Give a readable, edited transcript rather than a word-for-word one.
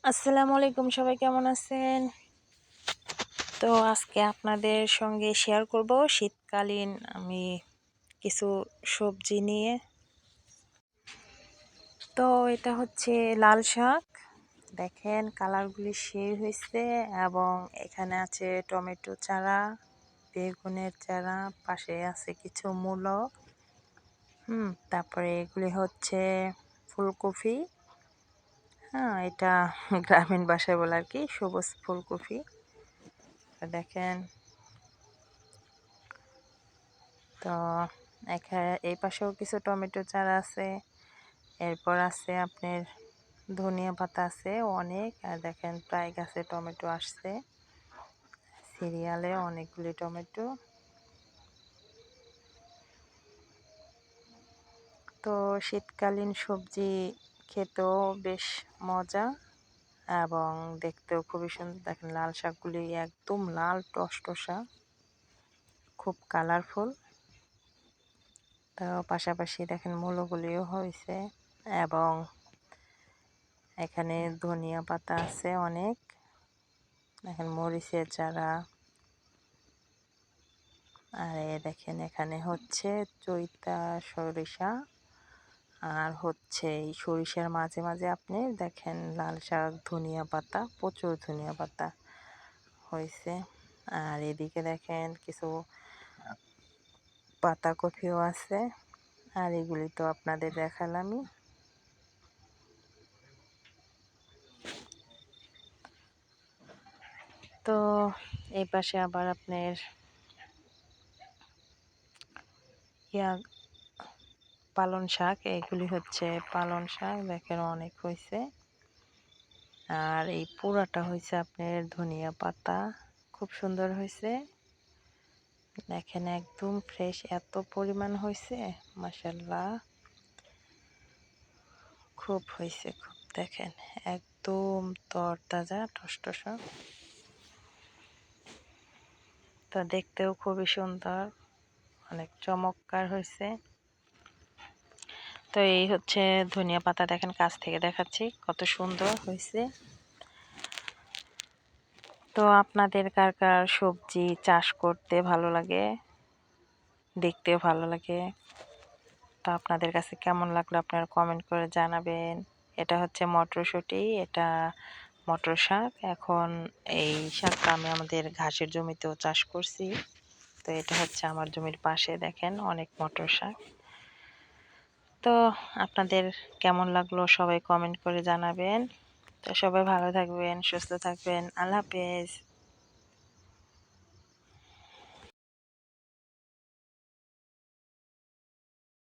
আসসালামু আলাইকুম, সবাই কেমন আছেন? তো আজকে আপনাদের সঙ্গে শেয়ার করব শীতকালীন আমি কিছু সবজি নিয়ে। তো এটা হচ্ছে লাল শাক। দেখেন কালারগুলি সেই হয়েছে এবং এখানে আছে টমেটো চারা, বেগুনের চারা, পাশে আছে কিছু মূলো। তারপরে এগুলি হচ্ছে ফুলকপি। হ্যাঁ, এটা গ্রামীণ ভাষায় বলে আর কি, সবুজ ফুলকপি। দেখেন, তো এই পাশেও কিছু টমেটো চারা আছে। এরপর আছে আপনার ধনিয়া পাতা আছে অনেক। আর দেখেন প্রায় গাছে টমেটো আসছে, সিরিয়ালে অনেকগুলি টমেটো। তো শীতকালীন সবজি খেতেও বেশ মজা এবং দেখতেও খুবই সুন্দর। দেখেন লাল শাকগুলি একদম লাল টসটসা, খুব কালারফুল। তো পাশাপাশি দেখেন মূলগুলিও হয়েছে এবং এখানে ধনিয়া পাতা আছে অনেক। দেখেন মরিচের চারা। আর দেখেন এখানে হচ্ছে চৈতা সরিষা। আর হচ্ছে এই সরিষার মাঝে মাঝে আপনি দেখেন লাল শাক, ধনিয়া পাতা, প্রচুর ধনিয়া পাতা হয়েছে। আর এদিকে দেখেন কিছু পাতাকপিও আছে। আর এগুলি তো আপনাদের দেখালামই। তো এই পাশে আবার আপনার পালং শাক, এগুলি হচ্ছে পালং শাক। দেখেন অনেক হয়েছে। আর এই পুরাটা হয়েছে আপনার ধনিয়া পাতা, খুব সুন্দর হয়েছে। দেখেন একদম ফ্রেশ, এত পরিমাণ হয়েছে, মাশাআল্লাহ খুব হয়েছে খুব। দেখেন একদম তরতাজা টসটসা। তো দেখতেও খুবই সুন্দর, অনেক চমৎকার হয়েছে। তো এই হচ্ছে ধনিয়া পাতা, দেখেন কাছ থেকে দেখাচ্ছি কত সুন্দর হয়েছে। তো আপনাদের কার কার সবজি চাষ করতে ভালো লাগে, দেখতেও ভালো লাগে, তো আপনাদের কাছে কেমন লাগলো আপনারা কমেন্ট করে জানাবেন। এটা হচ্ছে মটরশুঁটি, এটা মটর শাক। এখন এই শাকটা আমি আমাদের ঘাসের জমিতেও চাষ করছি। তো এটা হচ্ছে আমার জমির পাশে, দেখেন অনেক মটর শাক। তো আপনাদের কেমন লাগলো সবাই কমেন্ট করে জানাবেন। তো সবাই ভালো থাকবেন, সুস্থ থাকবেন। আল্লাহ হাফেজ।